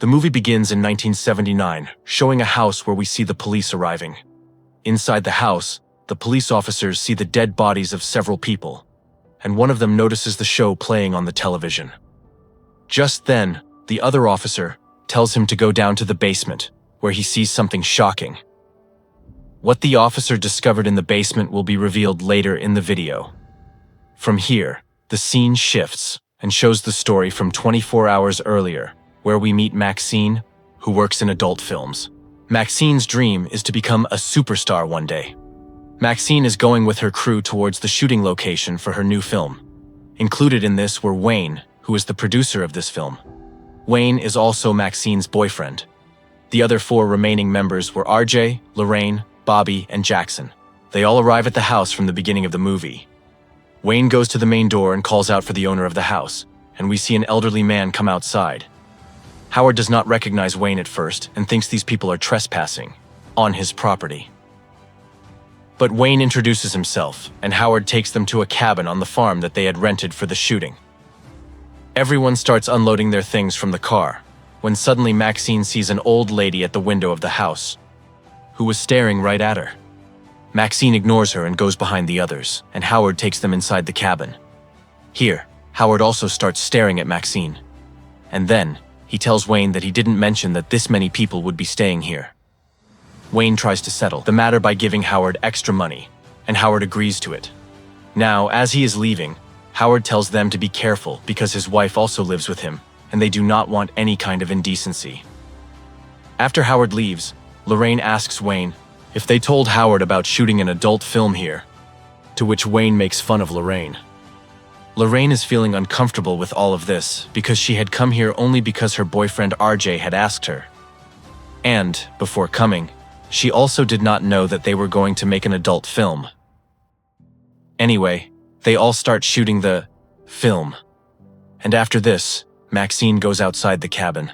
The movie begins in 1979, showing a house where we see the police arriving. Inside the house, the police officers see the dead bodies of several people, and one of them notices the show playing on the television. Just then, the other officer tells him to go down to the basement, where he sees something shocking. What the officer discovered in the basement will be revealed later in the video. From here, the scene shifts and shows the story from 24 hours earlier, where we meet Maxine, who works in adult films. Maxine's dream is to become a superstar one day. Maxine is going with her crew towards the shooting location for her new film. Included in this were Wayne, who is the producer of this film. Wayne is also Maxine's boyfriend. The other 4 remaining members were RJ, Lorraine, Bobby, and Jackson. They all arrive at the house from the beginning of the movie. Wayne goes to the main door and calls out for the owner of the house, and we see an elderly man come outside. Howard does not recognize Wayne at first and thinks these people are trespassing on his property. But Wayne introduces himself, and Howard takes them to a cabin on the farm that they had rented for the shooting. Everyone starts unloading their things from the car, when suddenly Maxine sees an old lady at the window of the house, who was staring right at her. Maxine ignores her and goes behind the others, and Howard takes them inside the cabin. Here, Howard also starts staring at Maxine. And then, he tells Wayne that he didn't mention that this many people would be staying here. Wayne tries to settle the matter by giving Howard extra money, and Howard agrees to it. Now, as he is leaving, Howard tells them to be careful because his wife also lives with him, and they do not want any kind of indecency. After Howard leaves, Lorraine asks Wayne if they told Howard about shooting an adult film here, to which Wayne makes fun of Lorraine. Lorraine is feeling uncomfortable with all of this because she had come here only because her boyfriend RJ had asked her. And, before coming, she also did not know that they were going to make an adult film. Anyway, they all start shooting the film. And after this, Maxine goes outside the cabin.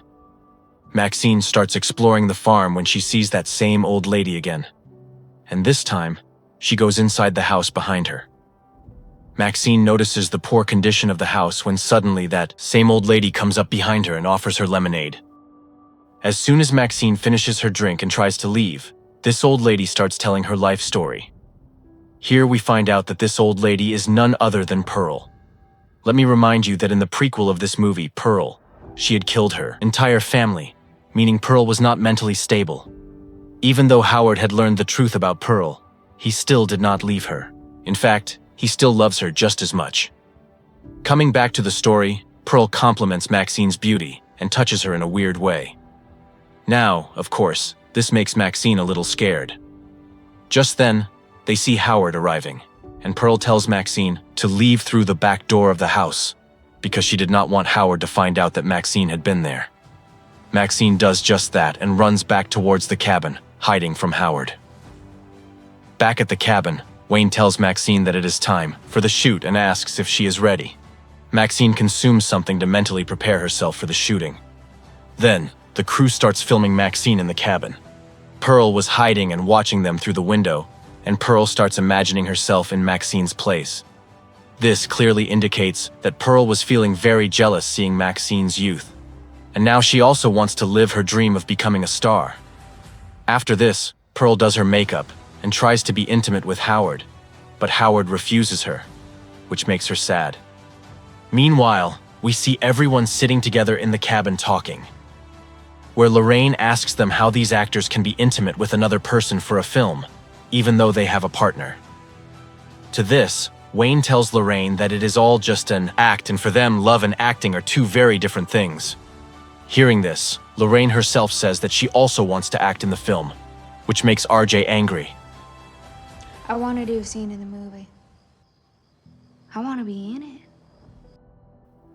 Maxine starts exploring the farm when she sees that same old lady again. And this time, she goes inside the house behind her. Maxine notices the poor condition of the house when suddenly that same old lady comes up behind her and offers her lemonade. As soon as Maxine finishes her drink and tries to leave, this old lady starts telling her life story. Here we find out that this old lady is none other than Pearl. Let me remind you that in the prequel of this movie, Pearl, she had killed her entire family, meaning Pearl was not mentally stable. Even though Howard had learned the truth about Pearl, he still did not leave her. In fact, he still loves her just as much. Coming back to the story, Pearl compliments Maxine's beauty and touches her in a weird way. Now, of course, this makes Maxine a little scared. Just then, they see Howard arriving, and Pearl tells Maxine to leave through the back door of the house because she did not want Howard to find out that Maxine had been there. Maxine does just that and runs back towards the cabin, hiding from Howard. Back at the cabin, Wayne tells Maxine that it is time for the shoot and asks if she is ready. Maxine consumes something to mentally prepare herself for the shooting. Then, the crew starts filming Maxine in the cabin. Pearl was hiding and watching them through the window, and Pearl starts imagining herself in Maxine's place. This clearly indicates that Pearl was feeling very jealous seeing Maxine's youth, and now she also wants to live her dream of becoming a star. After this, Pearl does her makeup and tries to be intimate with Howard, but Howard refuses her, which makes her sad. Meanwhile, we see everyone sitting together in the cabin talking, where Lorraine asks them how these actors can be intimate with another person for a film, even though they have a partner. To this, Wayne tells Lorraine that it is all just an act, and for them, love and acting are two very different things. Hearing this, Lorraine herself says that she also wants to act in the film, which makes RJ angry. I want to do a scene in the movie. I want to be in it.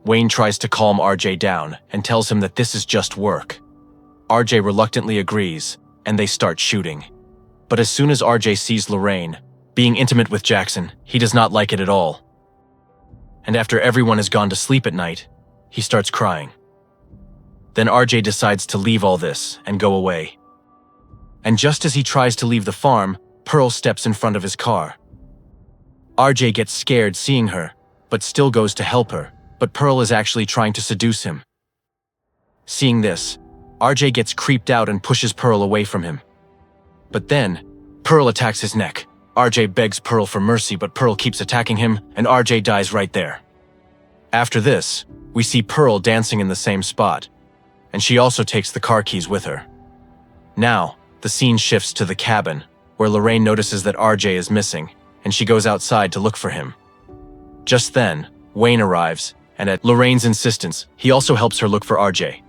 Wayne tries to calm RJ down and tells him that this is just work. RJ reluctantly agrees, and they start shooting. But as soon as RJ sees Lorraine being intimate with Jackson, he does not like it at all. And after everyone has gone to sleep at night, he starts crying. Then RJ decides to leave all this and go away. And just as he tries to leave the farm, Pearl steps in front of his car. RJ gets scared seeing her, but still goes to help her, but Pearl is actually trying to seduce him. Seeing this, RJ gets creeped out and pushes Pearl away from him. But then, Pearl attacks his neck. RJ begs Pearl for mercy, but Pearl keeps attacking him, and RJ dies right there. After this, we see Pearl dancing in the same spot, and she also takes the car keys with her. Now, the scene shifts to the cabin, where Lorraine notices that RJ is missing, and she goes outside to look for him. Just then, Wayne arrives, and at Lorraine's insistence, he also helps her look for RJ.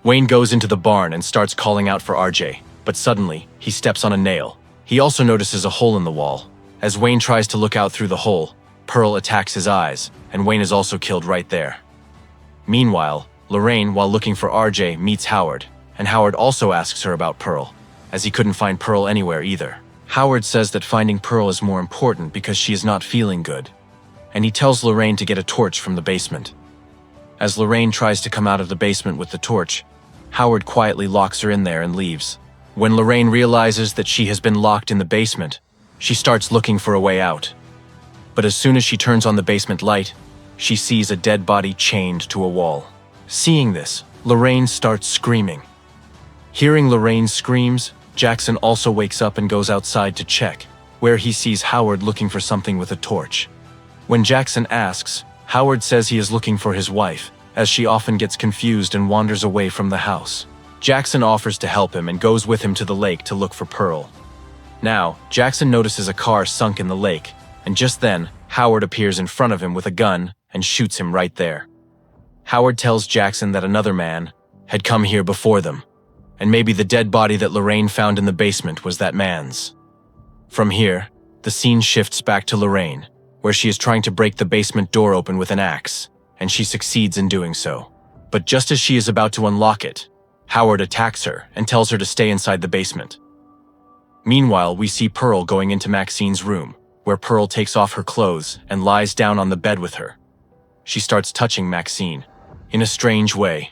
Wayne goes into the barn and starts calling out for RJ, but suddenly, he steps on a nail. He also notices a hole in the wall. As Wayne tries to look out through the hole, Pearl attacks his eyes, and Wayne is also killed right there. Meanwhile, Lorraine, while looking for RJ, meets Howard, and Howard also asks her about Pearl, as he couldn't find Pearl anywhere either. Howard says that finding Pearl is more important because she is not feeling good, and he tells Lorraine to get a torch from the basement. As Lorraine tries to come out of the basement with the torch, Howard quietly locks her in there and leaves. When Lorraine realizes that she has been locked in the basement, she starts looking for a way out. But as soon as she turns on the basement light, she sees a dead body chained to a wall. Seeing this, Lorraine starts screaming. Hearing Lorraine's screams, Jackson also wakes up and goes outside to check, where he sees Howard looking for something with a torch. When Jackson asks, Howard says he is looking for his wife, as she often gets confused and wanders away from the house. Jackson offers to help him and goes with him to the lake to look for Pearl. Now, Jackson notices a car sunk in the lake, and just then, Howard appears in front of him with a gun and shoots him right there. Howard tells Jackson that another man had come here before them, and maybe the dead body that Lorraine found in the basement was that man's. From here, the scene shifts back to Lorraine, where she is trying to break the basement door open with an axe, and she succeeds in doing so. But just as she is about to unlock it, Howard attacks her and tells her to stay inside the basement. Meanwhile, we see Pearl going into Maxine's room, where Pearl takes off her clothes and lies down on the bed with her. She starts touching Maxine, in a strange way.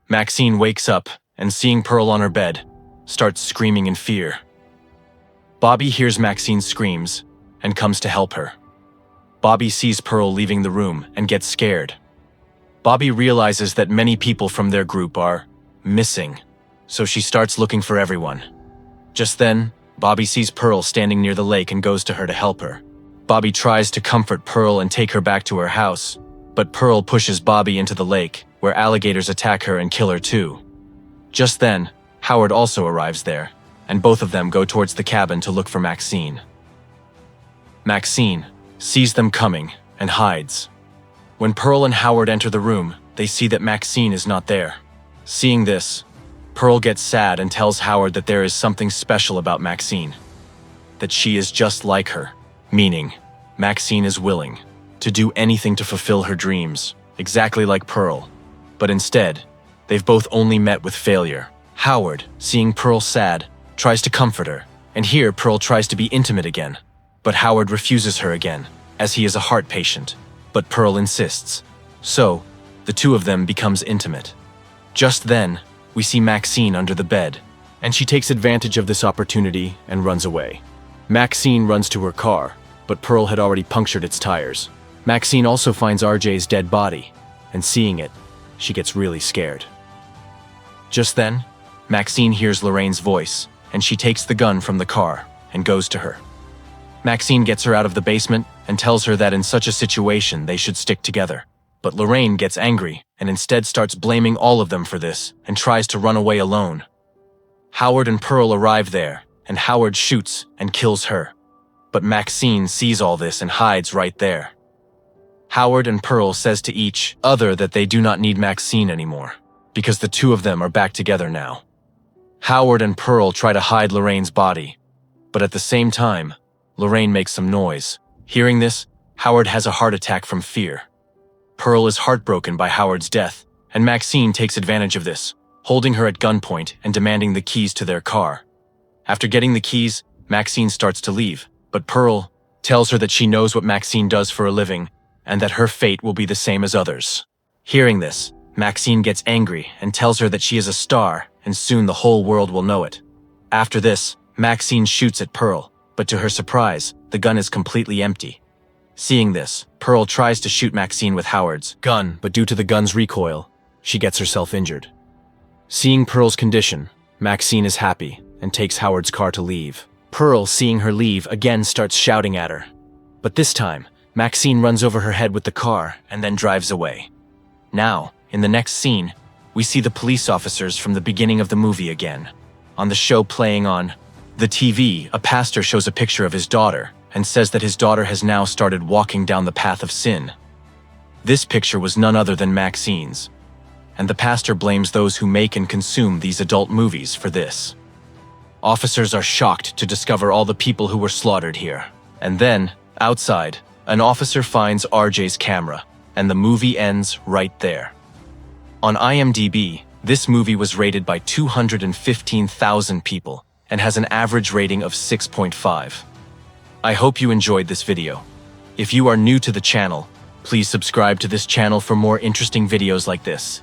Maxine wakes up and, seeing Pearl on her bed, starts screaming in fear. Bobby hears Maxine's screams and comes to help her. Bobby sees Pearl leaving the room and gets scared. Bobby realizes that many people from their group are missing, so she starts looking for everyone. Just then, Bobby sees Pearl standing near the lake and goes to her to help her. Bobby tries to comfort Pearl and take her back to her house, but Pearl pushes Bobby into the lake, where alligators attack her and kill her too. Just then, Howard also arrives there, and both of them go towards the cabin to look for Maxine. Maxine sees them coming and hides. When Pearl and Howard enter the room, they see that Maxine is not there. Seeing this, Pearl gets sad and tells Howard that there is something special about Maxine. That she is just like her, meaning Maxine is willing to do anything to fulfill her dreams, exactly like Pearl. But instead, they've both only met with failure. Howard, seeing Pearl sad, tries to comfort her, and here Pearl tries to be intimate again. But Howard refuses her again, as he is a heart patient. But Pearl insists. So, the two of them becomes intimate. Just then, we see Maxine under the bed, and she takes advantage of this opportunity and runs away. Maxine runs to her car, but Pearl had already punctured its tires. Maxine also finds RJ's dead body, and seeing it, she gets really scared. Just then, Maxine hears Lorraine's voice, and she takes the gun from the car and goes to her. Maxine gets her out of the basement and tells her that in such a situation they should stick together. But Lorraine gets angry and instead starts blaming all of them for this and tries to run away alone. Howard and Pearl arrive there, and Howard shoots and kills her. But Maxine sees all this and hides right there. Howard and Pearl says to each other that they do not need Maxine anymore, because the two of them are back together now. Howard and Pearl try to hide Lorraine's body, but at the same time, Lorraine makes some noise. Hearing this, Howard has a heart attack from fear. Pearl is heartbroken by Howard's death, and Maxine takes advantage of this, holding her at gunpoint and demanding the keys to their car. After getting the keys, Maxine starts to leave, but Pearl tells her that she knows what Maxine does for a living and that her fate will be the same as others. Hearing this, Maxine gets angry and tells her that she is a star and soon the whole world will know it. After this, Maxine shoots at Pearl, but to her surprise, the gun is completely empty. Seeing this, Pearl tries to shoot Maxine with Howard's gun, but due to the gun's recoil, she gets herself injured. Seeing Pearl's condition, Maxine is happy and takes Howard's car to leave. Pearl, seeing her leave, again starts shouting at her. But this time, Maxine runs over her head with the car and then drives away. Now, in the next scene, we see the police officers from the beginning of the movie again. On the show playing on the TV, a pastor shows a picture of his daughter and says that his daughter has now started walking down the path of sin. This picture was none other than Maxine's, and the pastor blames those who make and consume these adult movies for this. Officers are shocked to discover all the people who were slaughtered here. And then, outside, an officer finds RJ's camera, and the movie ends right there. On IMDb, this movie was rated by 215,000 people and has an average rating of 6.5. I hope you enjoyed this video. If you are new to the channel, please subscribe to this channel for more interesting videos like this.